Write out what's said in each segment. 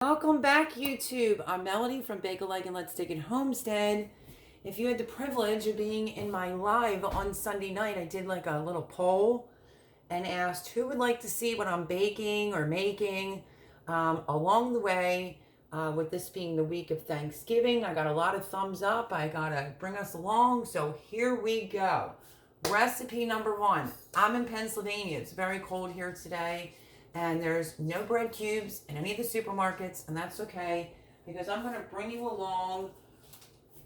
Welcome back, YouTube. I'm Melody from Bagel Egg and Let's Dig It Homestead. If you had the privilege of being in my live on Sunday night, I did like a little poll and asked who would like to see what I'm baking or making along the way. With this being the week of Thanksgiving, I got a lot of thumbs up. I gotta bring us along, so here we go. Recipe number one. I'm in Pennsylvania. It's very cold here today. And there's no bread cubes in any of the supermarkets, and that's okay because I'm going to bring you along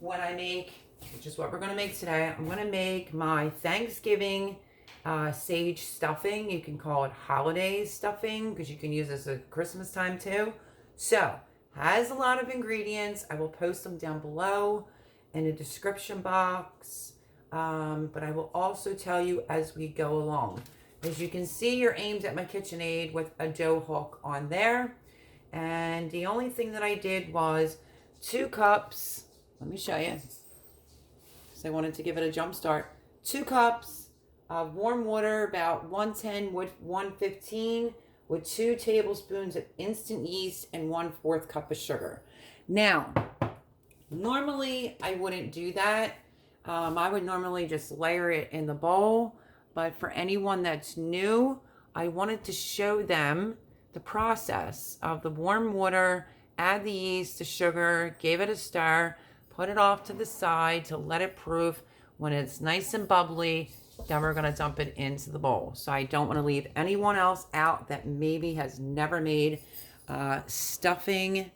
when I make, which is what we're going to make today. I'm going to make my Thanksgiving sage stuffing. You can call it holiday stuffing because you can use this at Christmas time too. So, has a lot of ingredients. I will post them down below in the description box, but I will also tell you as we go along. As you can see, you're aimed at my KitchenAid with a dough hook on there. And the only thing that I did was 2 cups. Let me show you. Because I wanted to give it a jump start. 2 cups of warm water, about 110 with 115, with 2 tablespoons of instant yeast and 1/4 cup of sugar. Now, normally I wouldn't do that. I would normally just layer it in the bowl. But for anyone that's new, I wanted to show them the process of the warm water, add the yeast, the sugar, gave it a stir, put it off to the side to let it proof. When it's nice and bubbly, then we're going to dump it into the bowl. So I don't want to leave anyone else out that maybe has never made stuffing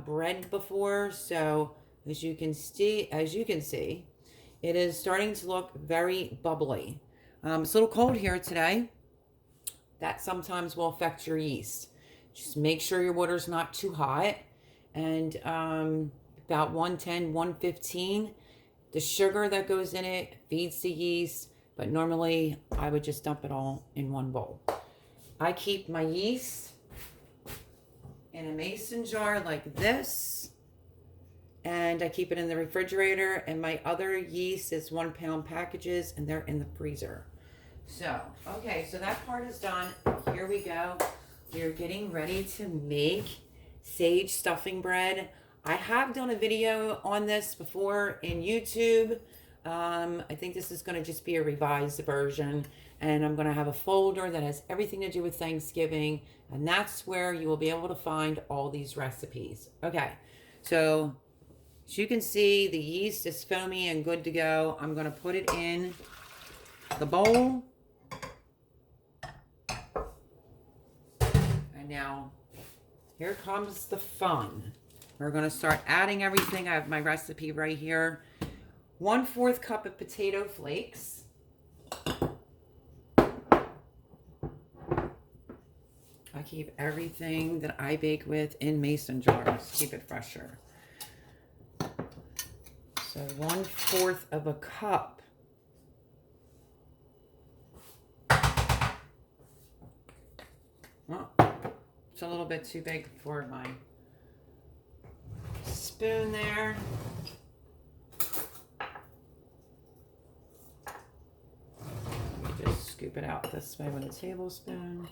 bread before. So as you can see, it is starting to look very bubbly. It's a little cold here today. That sometimes will affect your yeast. Just make sure your water's not too hot. And about 110, 115. The sugar that goes in it feeds the yeast. But normally, I would just dump it all in one bowl. I keep my yeast in a mason jar like this. And I keep it in the refrigerator. And my other yeast is 1 pound packages. And they're in the freezer. So, okay, so that part is done. Here we go. We're getting ready to make sage stuffing bread. I have done a video on this before in YouTube. I think this is going to just be a revised version. And I'm going to have a folder that has everything to do with Thanksgiving. And that's where you will be able to find all these recipes. Okay, so as you can see, the yeast is foamy and good to go. I'm going to put it in the bowl. And now, here comes the fun. We're going to start adding everything. I have my recipe right here. 1/4 cup of potato flakes. I keep everything that I bake with in mason jars. Keep it fresher. So 1/4 of a cup. Oh, it's a little bit too big for my spoon there. Let me just scoop it out this way with a tablespoon.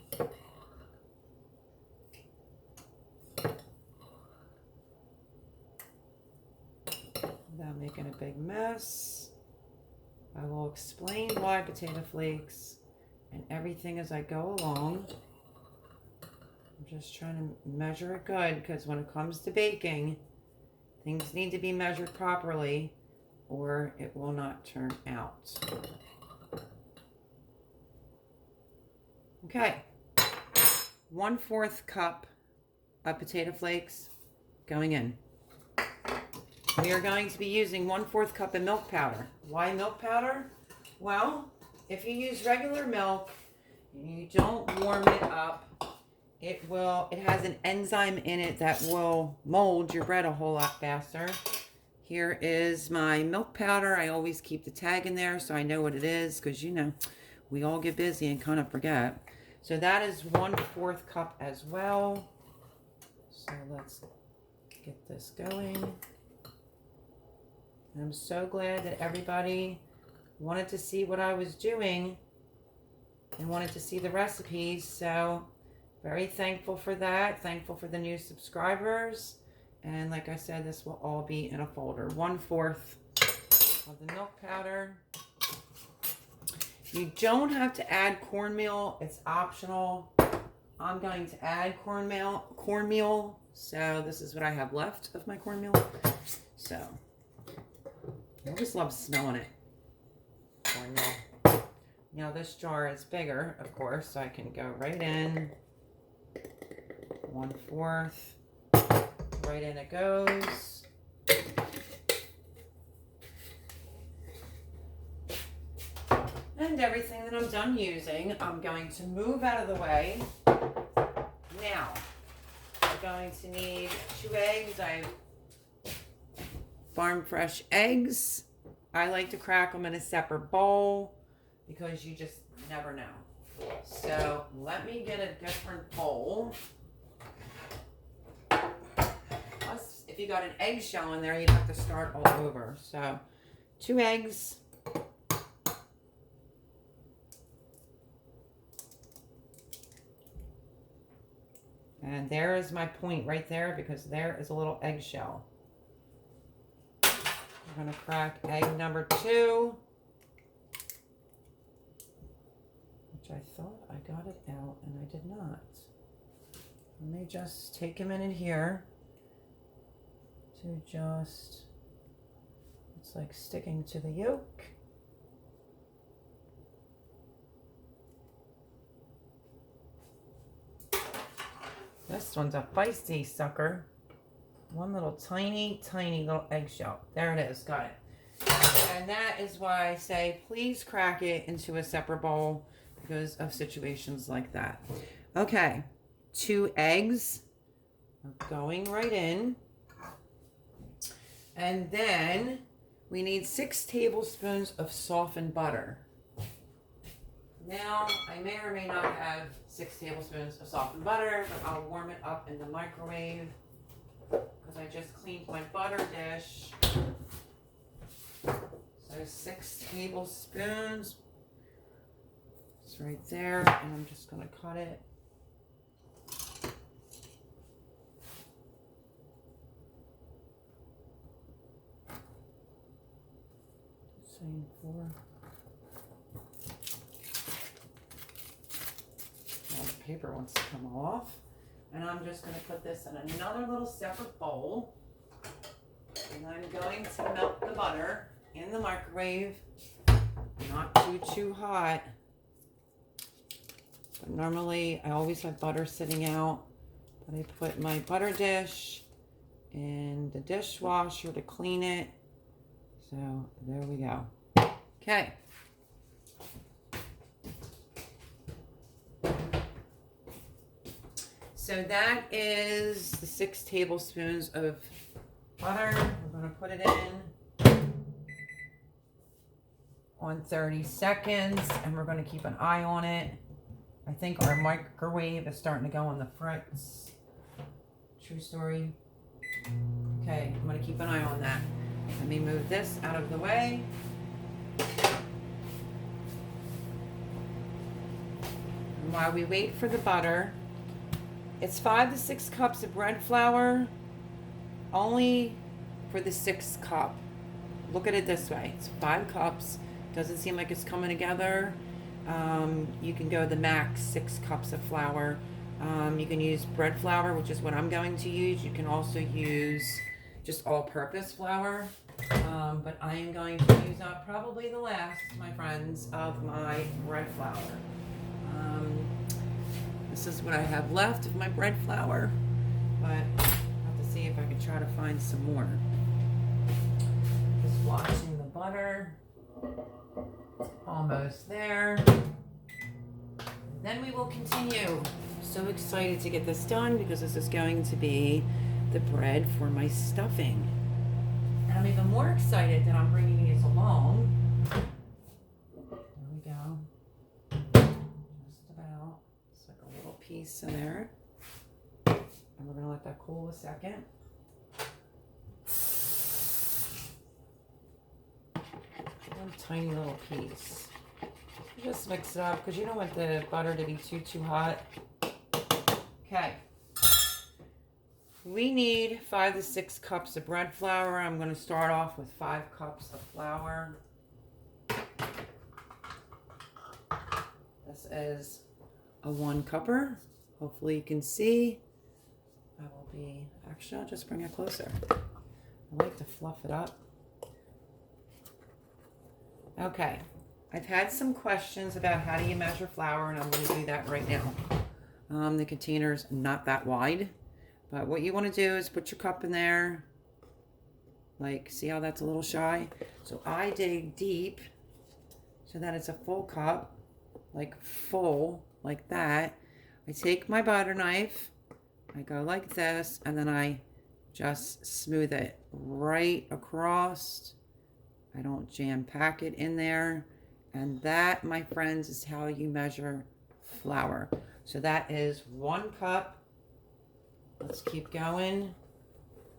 Without making a big mess. I will explain why potato flakes and everything as I go along. I'm just trying to measure it good because when it comes to baking, things need to be measured properly or it will not turn out. Okay, 1/4 cup of potato flakes going in. We are going to be using 1/4 cup of milk powder. Why milk powder? Well, if you use regular milk and you don't warm it up, it has an enzyme in it that will mold your bread a whole lot faster. Here is my milk powder. I always keep the tag in there so I know what it is because, you know, we all get busy and kind of forget. So that is 1/4 cup as well. So let's get this going. And I'm so glad that everybody wanted to see what I was doing and wanted to see the recipes. So Very thankful for that. Thankful for the new subscribers. And like I said, this will all be in a folder. 1/4 of the milk powder. You don't have to add cornmeal. It's optional. I'm going to add cornmeal. So this is what I have left of my cornmeal. So I just love smelling it. Cornmeal. Now this jar is bigger, of course, so I can go right in. 1/4. Right in it goes. And everything that I'm done using, I'm going to move out of the way. Now, I'm going to need 2 eggs. I have farm fresh eggs. I like to crack them in a separate bowl because you just never know. So let me get a different bowl. Plus, if you got an eggshell in there, you'd have to start all over. So 2 eggs. And there is my point right there, because there is a little eggshell. I'm going to crack egg number 2. Which I thought I got it out, and I did not. Let me just take a minute here to just, it's like sticking to the yolk. This one's a feisty sucker. One little tiny little eggshell. There it is, got it. And that is why I say, please crack it into a separate bowl because of situations like that. Okay, 2 eggs are going right in. And then we need 6 tablespoons of softened butter. Now, I may or may not have 6 tablespoons of softened butter, but I'll warm it up in the microwave because I just cleaned my butter dish. So 6 tablespoons. It's right there, and I'm just going to cut it. Same for. The paper wants to come off, and I'm just going to put this in another little separate bowl, and I'm going to melt the butter in the microwave, not too hot, but normally I always have butter sitting out, but I put my butter dish in the dishwasher to clean it. So there we go. Okay. So that is the 6 tablespoons of butter. We're going to put it in on 30 seconds, and we're going to keep an eye on it. I think our microwave is starting to go on the fritz. True story. Okay, I'm going to keep an eye on that. Let me move this out of the way. And while we wait for the butter, it's 5 to 6 cups of bread flour, only for the 6th cup. Look at it this way. It's 5 cups. Doesn't seem like it's coming together. You can go the max 6 cups of flour. You can use bread flour, which is what I'm going to use. You can also use just all-purpose flour. But I am going to use up probably the last, my friends, of my bread flour. This is what I have left of my bread flour, but I'll have to see if I can try to find some more. Just watching the butter. It's almost there. Then we will continue. So excited to get this done because this is going to be the bread for my stuffing. And I'm even more excited that I'm bringing these along. There we go. Just about. It's like a little piece in there. And we're going to let that cool a second. One tiny little piece. Just mix it up because you don't want the butter to be too hot. Okay. We need 5 to 6 cups of bread flour. I'm going to start off with 5 cups of flour. This is a 1 cupper. Hopefully you can see. Actually, I'll just bring it closer. I like to fluff it up. Okay, I've had some questions about how do you measure flour, and I'm going to do that right now. The container's not that wide, but what you want to do is put your cup in there. Like, see how that's a little shy? So I dig deep so that it's a full cup, like full, like that. I take my butter knife, I go like this, and then I just smooth it right across. I don't jam pack it in there. And that, my friends, is how you measure flour. So that is 1 cup. Let's keep going.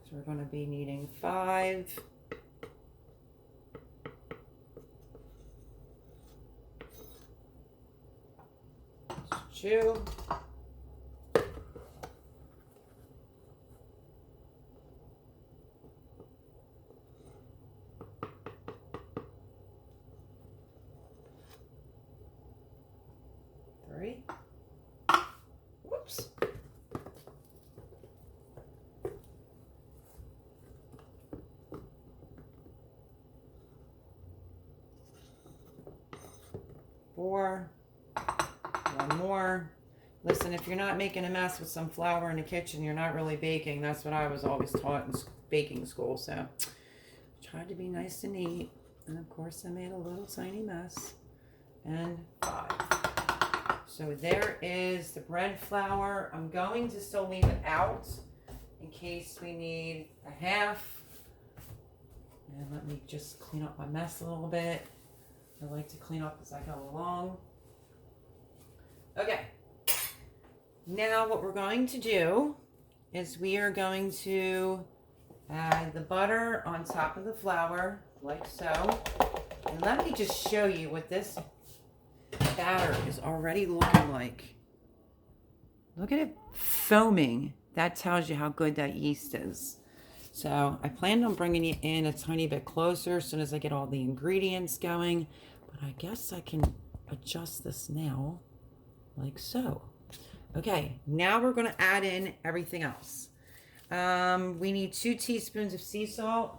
So we're going to be needing 5. 2. 3. Whoops. 4. 1 more. Listen, if you're not making a mess with some flour in the kitchen, you're not really baking. That's what I was always taught in baking school. So I tried to be nice and neat. And of course, I made a little tiny mess. And 5. So there is the bread flour. I'm going to still leave it out in case we need a half. And let me just clean up my mess a little bit. I like to clean up as I go along. Okay. Now what we're going to do is we are going to add the butter on top of the flour, like so. And let me just show you what this batter is already looking like. Look at it foaming. That tells you how good that yeast is. So I planned on bringing it in a tiny bit closer as soon as I get all the ingredients going. But I guess I can adjust this now, like so. Okay, now we're going to add in everything else. We need 2 teaspoons of sea salt.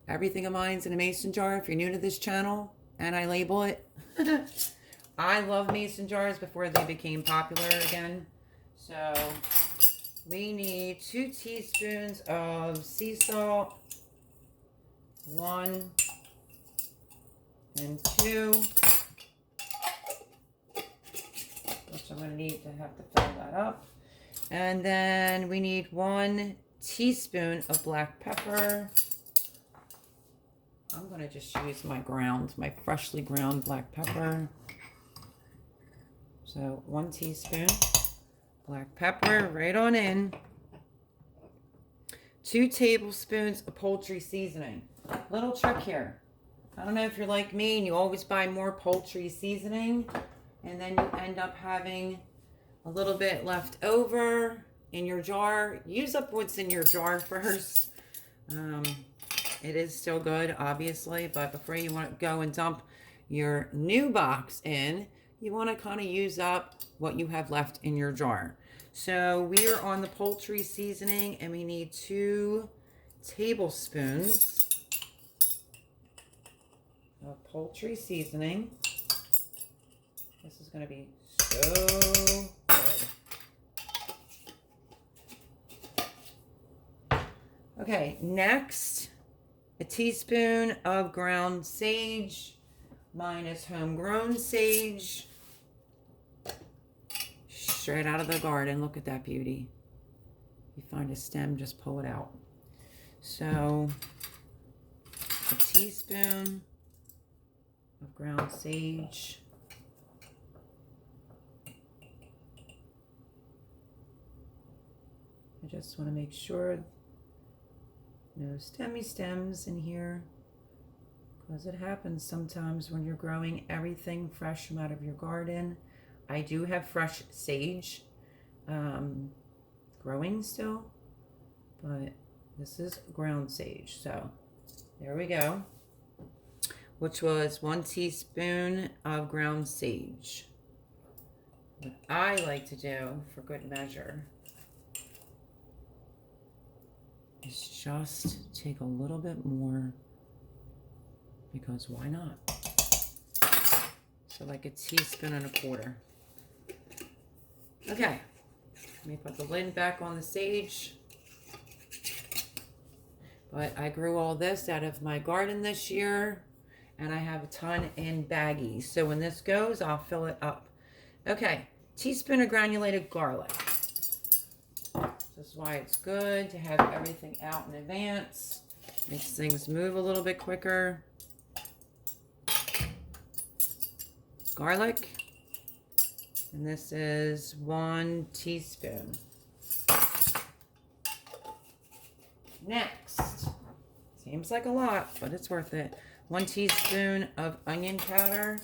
Everything of mine's in a mason jar if you're new to this channel, and I label it. I love mason jars before they became popular again. So we need 2 teaspoons of sea salt. 1 and 2. Which I'm going to need to have to fill that up. And then we need 1 teaspoon of black pepper. I'm going to just use my freshly ground black pepper. So 1 teaspoon black pepper right on in. 2 tablespoons of poultry seasoning. Little trick here. I don't know if you're like me and you always buy more poultry seasoning, and then you end up having a little bit left over in your jar. Use up what's in your jar first. It is still good, obviously, but before you want to go and dump your new box in, you want to kind of use up what you have left in your jar. So we are on the poultry seasoning, and we need 2 tablespoons of poultry seasoning. This is going to be so good. Okay, next, a teaspoon of ground sage. Mine is homegrown sage. Straight out of the garden. Look at that beauty. You find a stem, just pull it out. So, a teaspoon of ground sage. I just want to make sure no stemmy stems in here, because it happens sometimes when you're growing everything fresh from out of your garden. I do have fresh sage. growing still, but this is ground sage. So there we go, which was 1 teaspoon of ground sage. What I like to do for good measure is just take a little bit more, because why not? So like a teaspoon and a quarter. Okay, let me put the lid back on the sage. But I grew all this out of my garden this year, and I have a ton in baggies. So when this goes, I'll fill it up. Okay, teaspoon of granulated garlic. This is why it's good to have everything out in advance. Makes things move a little bit quicker. Garlic. And this is 1 teaspoon. Next, seems like a lot, but it's worth it. 1 teaspoon of onion powder.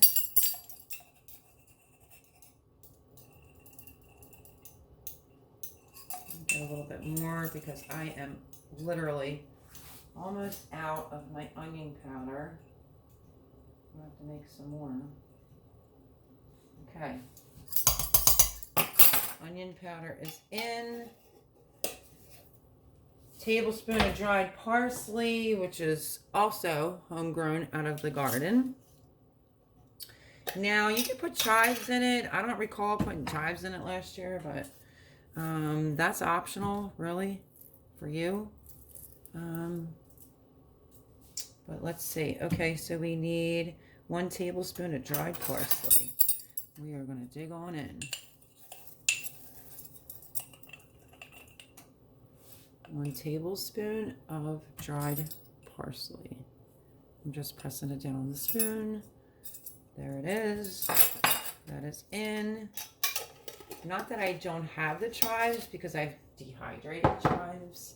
Get a little bit more because I am literally almost out of my onion powder. I'll have to make some more. Okay. Onion powder is in. Tablespoon of dried parsley, which is also homegrown out of the garden. Now, you can put chives in it. I don't recall putting chives in it last year, but that's optional, really, for you. But let's see. Okay, so we need 1 tablespoon of dried parsley. We are going to dig on in. 1 tablespoon of dried parsley. I'm just pressing it down on the spoon. There it is. That is in. Not that I don't have the chives, because I've dehydrated chives.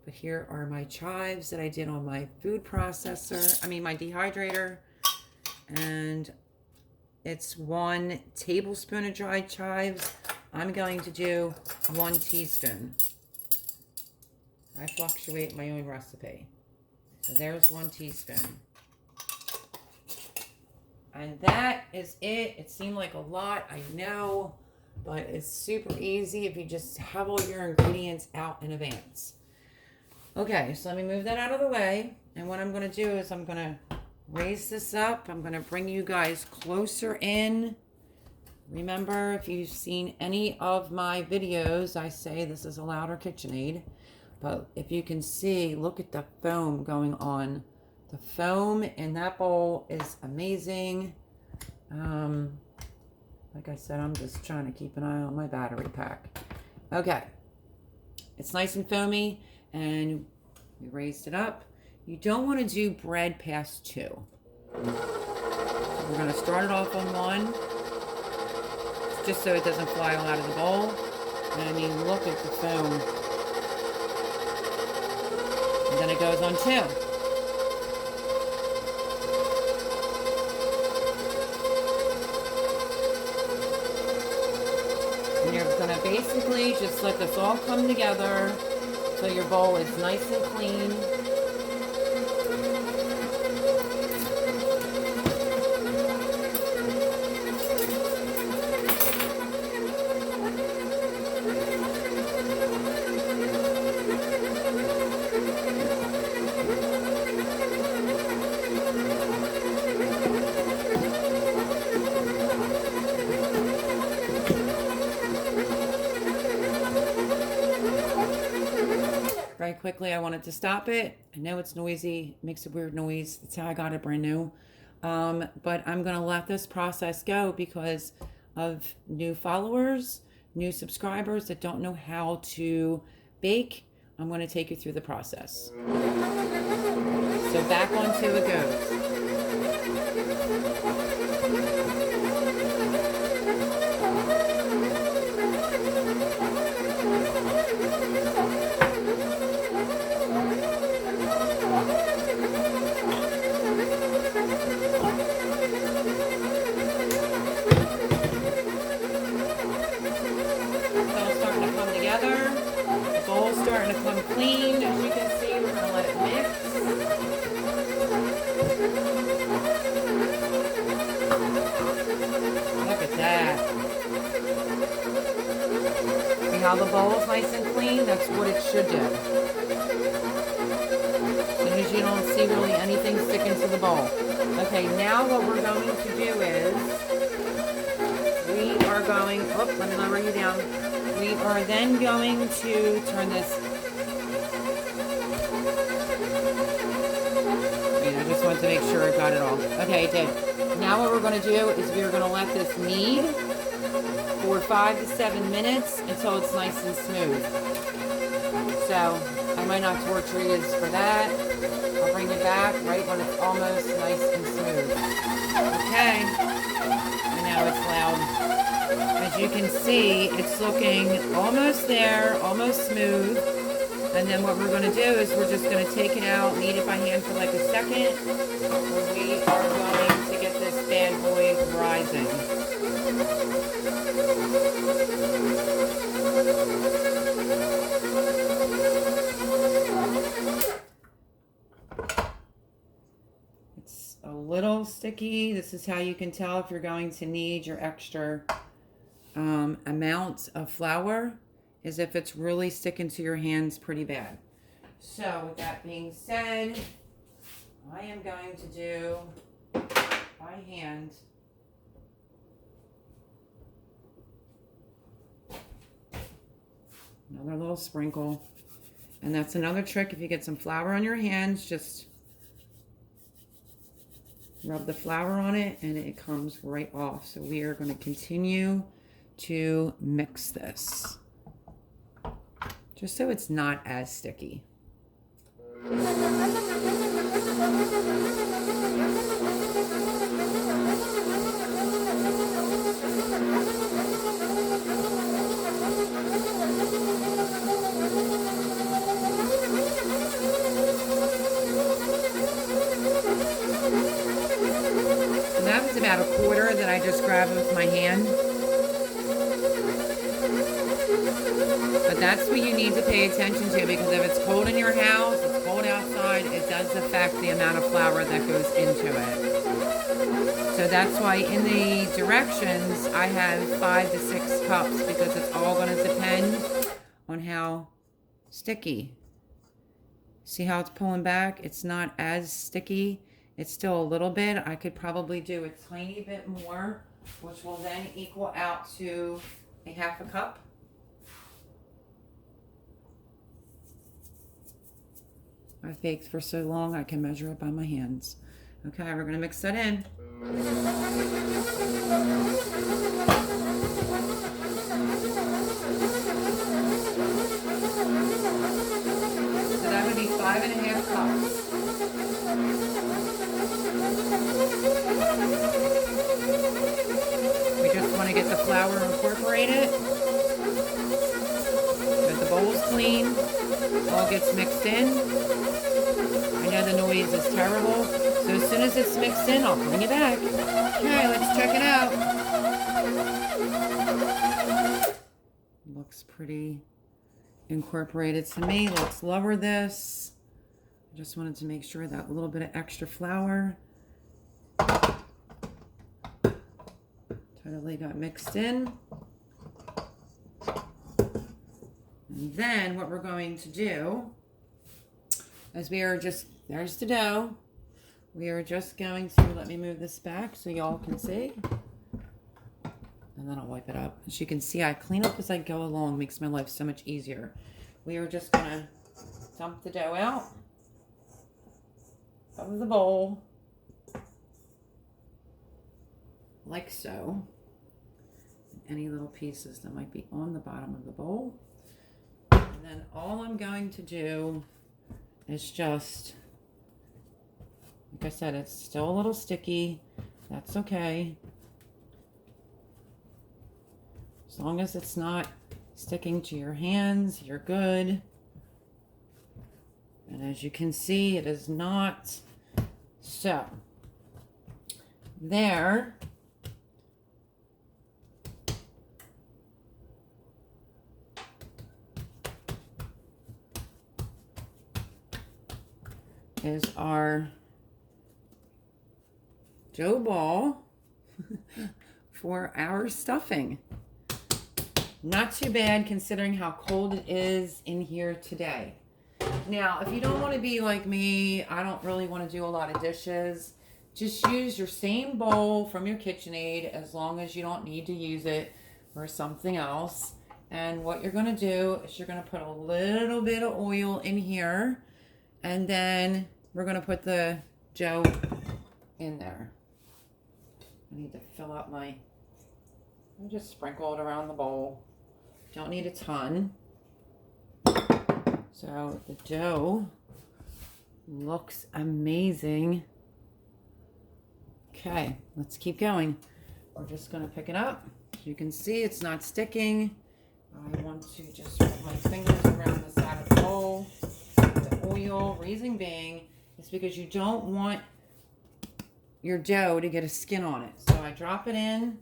But here are my chives that I did on my food processor. I mean, my dehydrator. And it's 1 tablespoon of dried chives. I'm going to do 1 teaspoon. I fluctuate my own recipe. So there's 1 teaspoon. And that is it. It seemed like a lot, I know, but it's super easy if you just have all your ingredients out in advance. Okay, so let me move that out of the way. And what I'm going to do is I'm going to raise this up. I'm going to bring you guys closer in. Remember, if you've seen any of my videos, I say this is a louder KitchenAid. But if you can see, look at the foam going on. The foam in that bowl is amazing. Like I said, I'm just trying to keep an eye on my battery pack. Okay. It's nice and foamy, and we raised it up. You don't want to do bread past 2. We're going to start it off on 1, just so it doesn't fly all out of the bowl. And I mean, look at the foam. And then it goes on 2. And you're going to basically just let this all come together so your bowl is nice and clean. Very quickly, I wanted to stop it. I know it's noisy, it makes a weird noise. That's how I got it brand new. But I'm going to let this process go because of new followers, new subscribers that don't know how to bake. I'm going to take you through the process. So back on 2 it goes. starting to come clean. As you can see, we're going to let it mix. Look at that. See how the bowl is nice and clean? That's what it should do. As soon as you don't see really anything sticking to the bowl. Okay, now what we're going to do is we are going, oh, let me lower you down. We are then going to turn this. Wait, I just wanted to make sure I got it all. Okay, it did. Now what we're going to do is we're going to let this knead for 5 to 7 minutes until it's nice and smooth. So I might not torture you for that. I'll bring it back right when it's almost nice and smooth. Okay. I know it's loud. As you can see, it's looking almost there, almost smooth. And then what we're going to do is we're just going to take it out, knead it by hand for like a second. We are going to get this bad boy rising. It's a little sticky. This is how you can tell if you're going to need your extra amount of flour, is if it's really sticking to your hands pretty bad. So with that being said, I am going to do by hand another little sprinkle. And that's another trick. If you get some flour on your hands, just rub the flour on it and it comes right off. So we are going to continue to mix this just so it's not as sticky. So that was about a quarter that I just grabbed with my hand. But that's what you need to pay attention to, because if it's cold in your house, it's cold outside, it does affect the amount of flour that goes into it. So that's why in the directions, I have 5 to 6 cups, because it's all going to depend on how sticky. See how it's pulling back? It's not as sticky. It's still a little bit. I could probably do a tiny bit more, which will then equal out to a half a cup. I've baked for so long, I can measure it by my hands. Okay, we're going to mix that in. So that would be 5.5 cups. We just want to get the flour incorporated. Get the bowls clean. All gets mixed in. I know the noise is terrible. So as soon as it's mixed in, I'll bring it back. Okay, let's check it out. Looks pretty incorporated to me. Let's lower this. I just wanted to make sure that a little bit of extra flour totally got mixed in. And then what we're going to do is we are just, there's the dough. We are just going to, let me move this back so y'all can see. And then I'll wipe it up. As you can see, I clean up as I go along. Makes my life so much easier. We are just going to dump the dough out of the bowl. Like so. Any little pieces that might be on the bottom of the bowl. And then all I'm going to do is just, like I said, it's still a little sticky. That's okay. As long as it's not sticking to your hands, you're good. And as you can see, it is not. So, there. is our dough ball for our stuffing. Not too bad considering how cold it is in here today. Now, if you don't want to be like me, I don't really want to do a lot of dishes. Just use your same bowl from your KitchenAid as long as you don't need to use it for something else. And what you're going to do is you're going to put a little bit of oil in here. And then we're going to put the dough in there. I need to fill up I just sprinkle it around the bowl. Don't need a ton. So the dough looks amazing. Okay, let's keep going. We're just going to pick it up. As you can see, it's not sticking. I want to just put my fingers around the side of the bowl. The oil, reason being, is because you don't want your dough to get a skin on it. So I drop it in,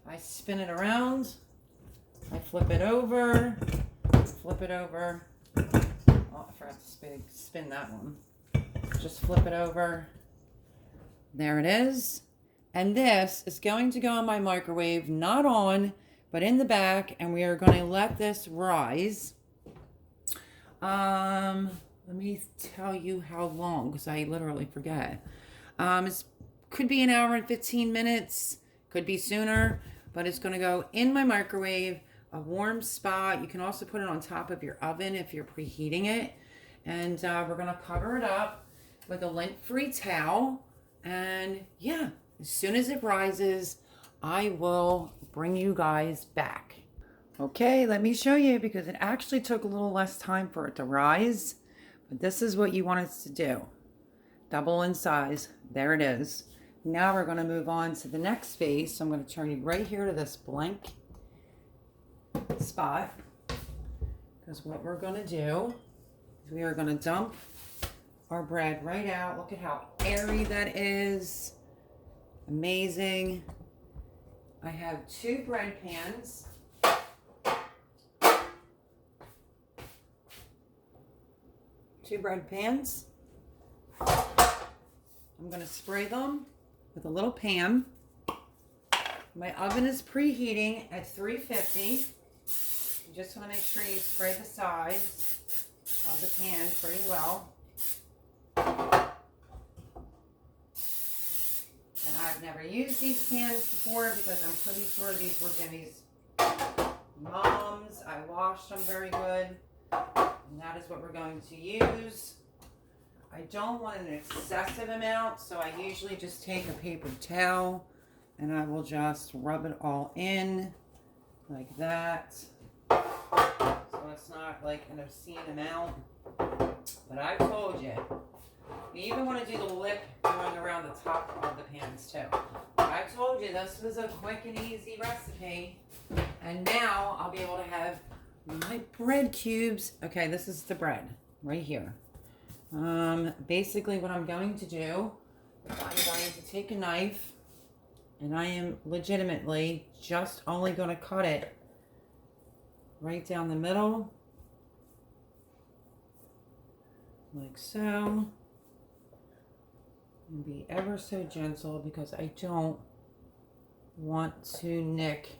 I spin it around, I flip it over, flip it over. Oh, I forgot to spin that one. Just flip it over. There it is. And this is going to go in my microwave, not on, but in the back, and we are going to let this rise. Let me tell you how long, because I literally forget. It could be an hour and 15 minutes, could be sooner, but it's going to go in my microwave, a warm spot. You can also put it on top of your oven if you're preheating it. And we're going to cover it up with a lint-free towel. And yeah, as soon as it rises, I will bring you guys back. Okay, let me show you, because it actually took a little less time for it to rise. But this is what you want it to do. Double in size. There it is. Now we're going to move on to the next phase. So I'm going to turn you right here to this blank spot. Because what we're going to do is we are going to dump our bread right out. Look at how airy that is. Amazing. I have 2 bread pans. 2 bread pans. I'm going to spray them with a little pan. My oven is preheating at 350. You just want to make sure you spray the sides of the pan pretty well. And I've never used these pans before because I'm pretty sure these were Jimmy's mom's. I washed them very good. And that is what we're going to use. I don't want an excessive amount, so I usually just take a paper towel and I will just rub it all in like that. So it's not like an obscene amount. But I told you, you even want to do the lip going around the top of the pans too. I told you this was a quick and easy recipe. And now I'll be able to have my bread cubes. Okay, this is the bread right here. Basically what I'm going to do, I'm going to take a knife and I am legitimately just only going to cut it right down the middle. Like so. And be ever so gentle because I don't want to nick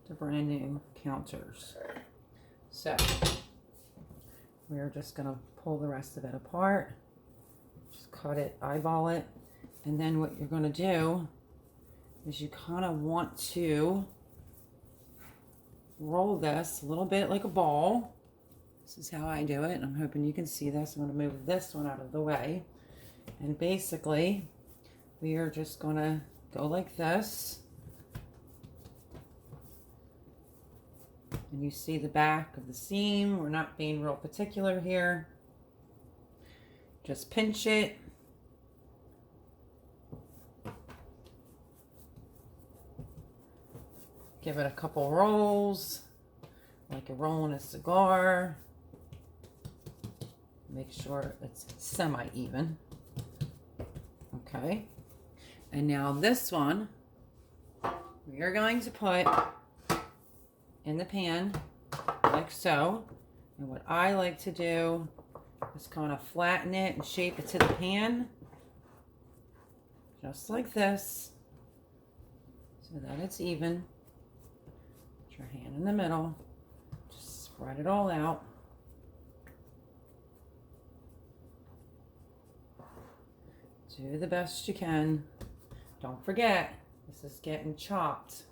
the brand new counters. So we're just going to pull the rest of it apart. Just cut it, eyeball it. And then what you're going to do is you kind of want to roll this a little bit like a ball. This is how I do it. I'm hoping you can see this. I'm going to move this one out of the way. And basically, we are just going to go like this. And you see the back of the seam. We're not being real particular here. Just pinch it. Give it a couple rolls, like you're rolling a cigar. Make sure it's semi-even. Okay. And now this one, we are going to put in the pan like so. And what I like to do Just kind of flatten it and shape it to the pan. Just like this. So that it's even. Put your hand in the middle. Just spread it all out. Do the best you can. Don't forget, this is getting chopped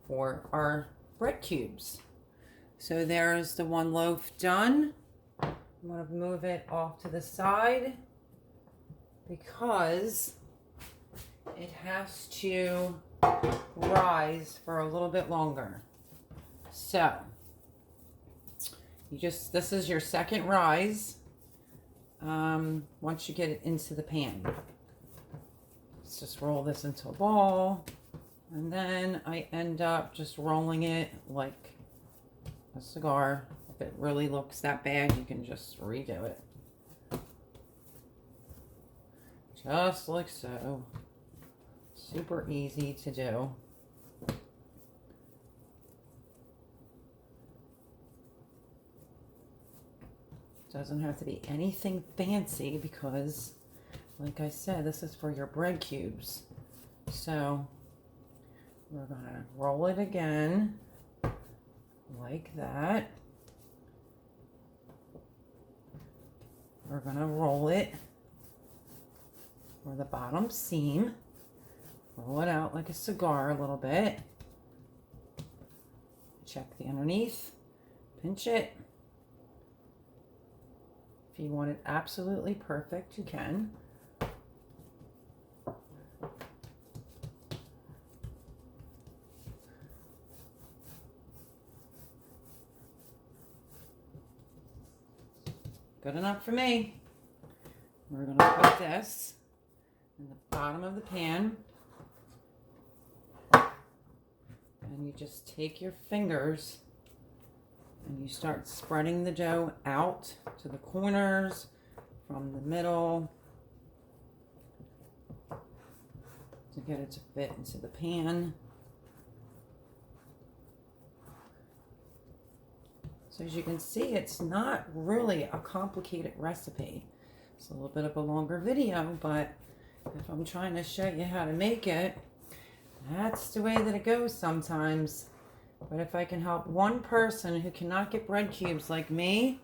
for our bread cubes. So there's the one loaf done. I'm going to move it off to the side because it has to rise for a little bit longer. So this is your second rise. Once you get it into the pan, let's just roll this into a ball, and then I end up just rolling it like a cigar. If it really looks that bad, you can just redo it. Just like so. Super easy to do. Doesn't have to be anything fancy because, like I said, this is for your bread cubes. So we're gonna roll it again like that. We're gonna roll it for the bottom seam. Roll it out like a cigar a little bit. Check the underneath. Pinch it. If you want it absolutely perfect, you can. Good enough for me. We're going to put this in the bottom of the pan. And you just take your fingers and you start spreading the dough out to the corners, from the middle, to get it to fit into the pan. So as you can see, it's not really a complicated recipe. It's a little bit of a longer video, but if I'm trying to show you how to make it, that's the way that it goes sometimes. But if I can help one person who cannot get bread cubes like me,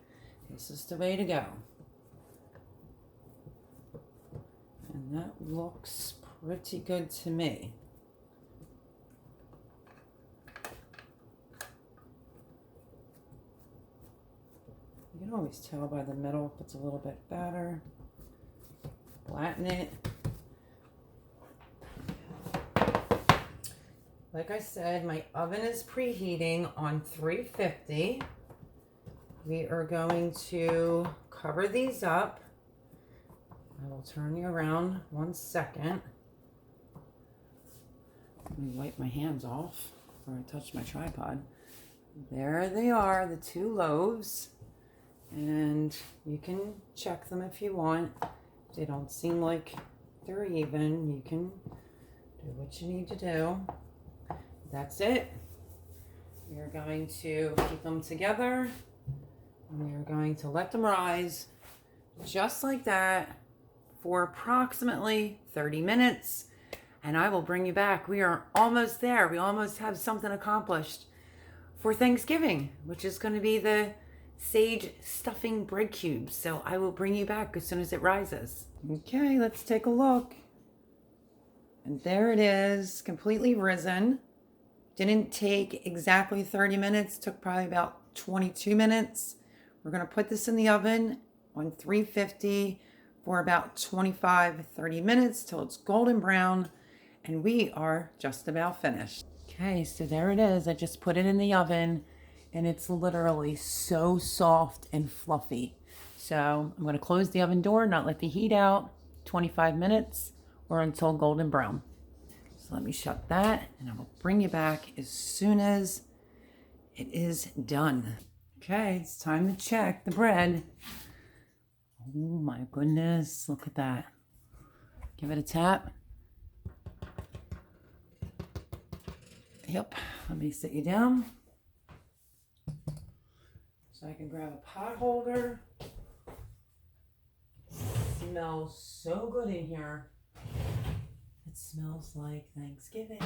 this is the way to go. And that looks pretty good to me. You can always tell by the middle if it's a little bit fatter. Flatten it. Like I said, my oven is preheating on 350. We are going to cover these up. I will turn you around 1 second. Let me wipe my hands off before I touch my tripod. There they are, the 2 loaves. And you can check them if you want. If they don't seem like they're even, you can do what you need to do. That's it. We are going to keep them together. And we are going to let them rise just like that for approximately 30 minutes. And I will bring you back. We are almost there. We almost have something accomplished for Thanksgiving, which is going to be the sage stuffing bread cubes. So I will bring you back as soon as it rises. Okay, let's take a look. And there it is, completely risen. Didn't take exactly 30 minutes, took probably about 22 minutes. We're gonna put this in the oven on 350 for about 25-30 minutes till it's golden brown, and we are just about finished. Okay, so there it is. I just put it in the oven and it's literally so soft and fluffy. So I'm gonna close the oven door, not let the heat out, 25 minutes or until golden brown. So let me shut that and I will bring you back as soon as it is done. Okay, it's time to check the bread. Oh my goodness, look at that. Give it a tap. Yep, let me sit you down so I can grab a pot holder. smells so good in here. It smells like Thanksgiving.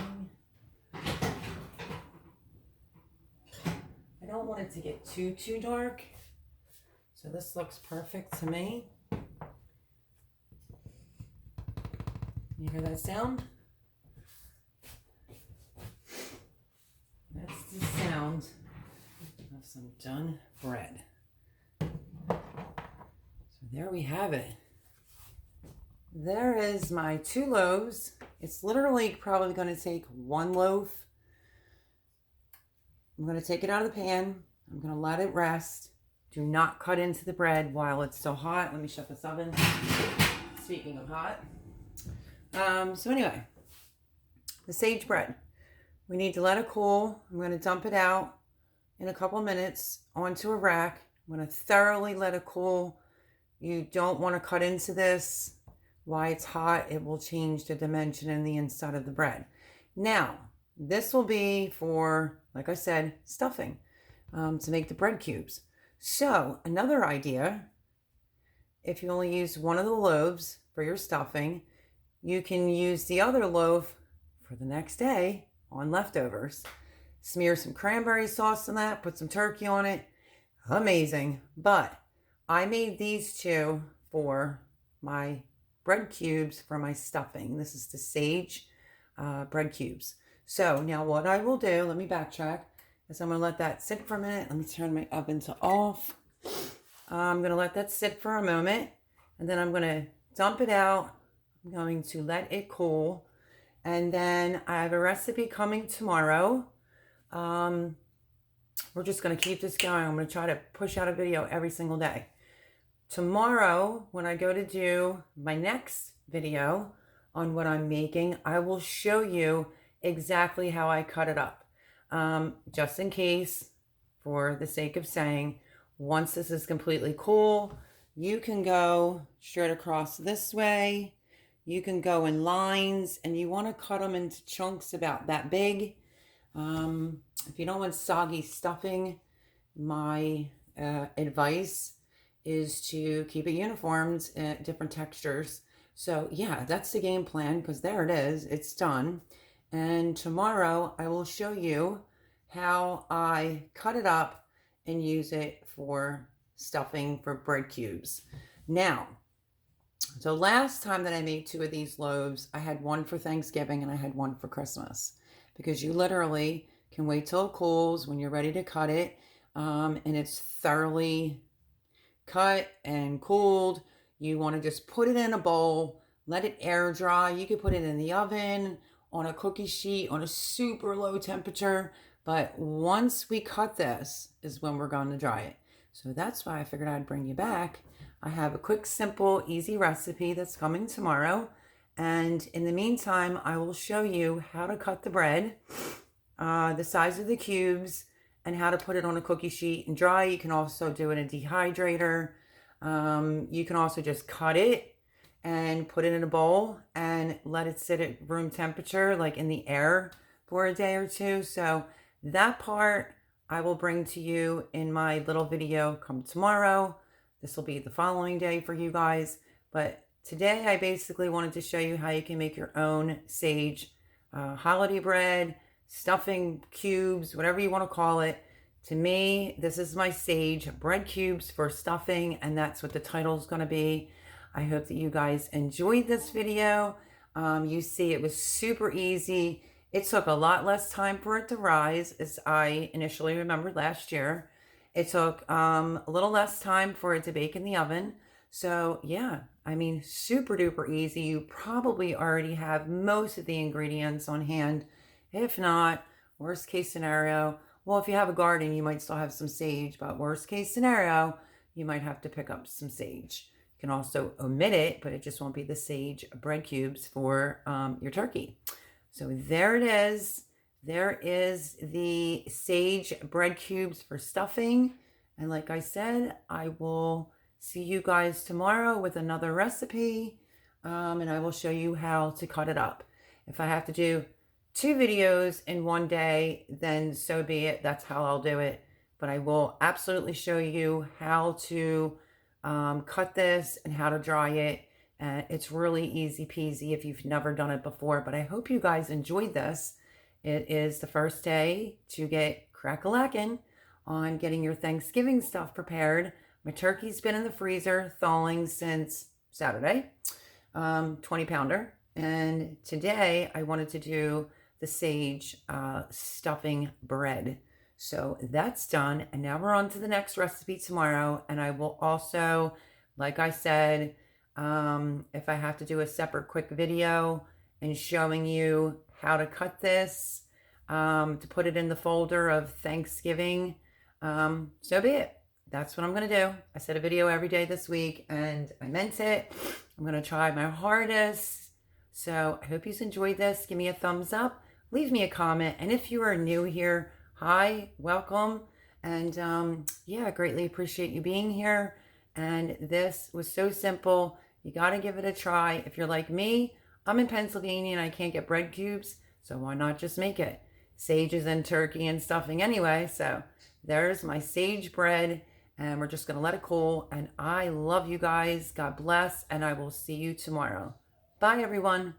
I don't want it to get too dark. So this looks perfect to me. You hear that sound? That's the sound of some done bread. So there we have it. There is my 2 loaves. It's literally probably going to take 1 loaf. I'm going to take it out of the pan. I'm going to let it rest. Do not cut into the bread while it's still hot. Let me shut this oven. Speaking of hot. So anyway, the sage bread. We need to let it cool. I'm going to dump it out in a couple minutes onto a rack. I'm going to thoroughly let it cool. You don't want to cut into this. While it's hot, it will change the dimension in the inside of the bread. Now, this will be for, like I said, stuffing to make the bread cubes. So another idea, if you only use one of the loaves for your stuffing, you can use the other loaf for the next day on leftovers. Smear some cranberry sauce on that, put some turkey on it. Amazing. But I made these 2 for my bread cubes for my stuffing. This is the sage bread cubes. So now what I will do, let me backtrack, is I'm going to let that sit for a minute. Let me turn my oven to off. I'm going to let that sit for a moment, and then I'm going to dump it out. I'm going to let it cool, and then I have a recipe coming tomorrow. We're just going to keep this going. I'm going to try to push out a video every single day. Tomorrow, when I go to do my next video on what I'm making, I will show you exactly how I cut it up. Just in case, for the sake of saying, once this is completely cool, you can go straight across this way. You can go in lines, and you want to cut them into chunks about that big. If you don't want soggy stuffing, my advice is to keep it uniformed, different textures. So yeah, that's the game plan, because there it is. It's done. And tomorrow I will show you how I cut it up and use it for stuffing for bread cubes. Now, so last time that I made 2 of these loaves, I had one for Thanksgiving and I had one for Christmas, because you literally can wait till it cools when you're ready to cut it, and it's thoroughly cut and cooled. You want to just put it in a bowl, let it air dry. You could put it in the oven, on a cookie sheet, on a super low temperature. But once we cut this is when we're going to dry it. So that's why I figured I'd bring you back. I have a quick, simple, easy recipe that's coming tomorrow. And in the meantime, I will show you how to cut the bread, the size of the cubes, and how to put it on a cookie sheet and dry. You can also do it in a dehydrator. You can also just cut it and put it in a bowl and let it sit at room temperature, like in the air, for a day or 2. So that part I will bring to you in my little video come tomorrow. This will be the following day for you guys. But today I basically wanted to show you how you can make your own sage holiday bread, stuffing cubes, whatever you want to call it. To me, this is my sage bread cubes for stuffing, and that's what the title is going to be. I hope that you guys enjoyed this video. You see, it was super easy. It took a lot less time for it to rise, as I initially remembered last year. It took a little less time for it to bake in the oven. So yeah, I mean, super duper easy. You probably already have most of the ingredients on hand. If not, worst case scenario, well, if you have a garden, you might still have some sage, but worst case scenario, you might have to pick up some sage. You can also omit it, but it just won't be the sage bread cubes for your turkey. So there it is. There is the sage bread cubes for stuffing. And like I said, I will see you guys tomorrow with another recipe. And I will show you how to cut it up. If I have to do 2 videos in one day, then so be it. That's how I'll do it. But I will absolutely show you how to cut this and how to dry it It's really easy peasy if you've never done it before, but I hope you guys enjoyed this. It is the first day to get crack-a-lackin' on getting your Thanksgiving stuff prepared. My turkey's been in the freezer thawing since Saturday, 20 pounder. And today I wanted to do the sage stuffing bread. So that's done. And now we're on to the next recipe tomorrow. And I will also, like I said, if I have to do a separate quick video and showing you how to cut this, to put it in the folder of Thanksgiving, so be it. That's what I'm going to do. I said a video every day this week and I meant it. I'm going to try my hardest. So I hope you enjoyed this. Give me a thumbs up. Leave me a comment. And if you are new here, hi, welcome. And yeah, I greatly appreciate you being here. And this was so simple. You got to give it a try. If you're like me, I'm in Pennsylvania and I can't get bread cubes. So why not just make it? Sage is in turkey and stuffing anyway. So there's my sage bread. And we're just going to let it cool. And I love you guys. God bless. And I will see you tomorrow. Bye, everyone.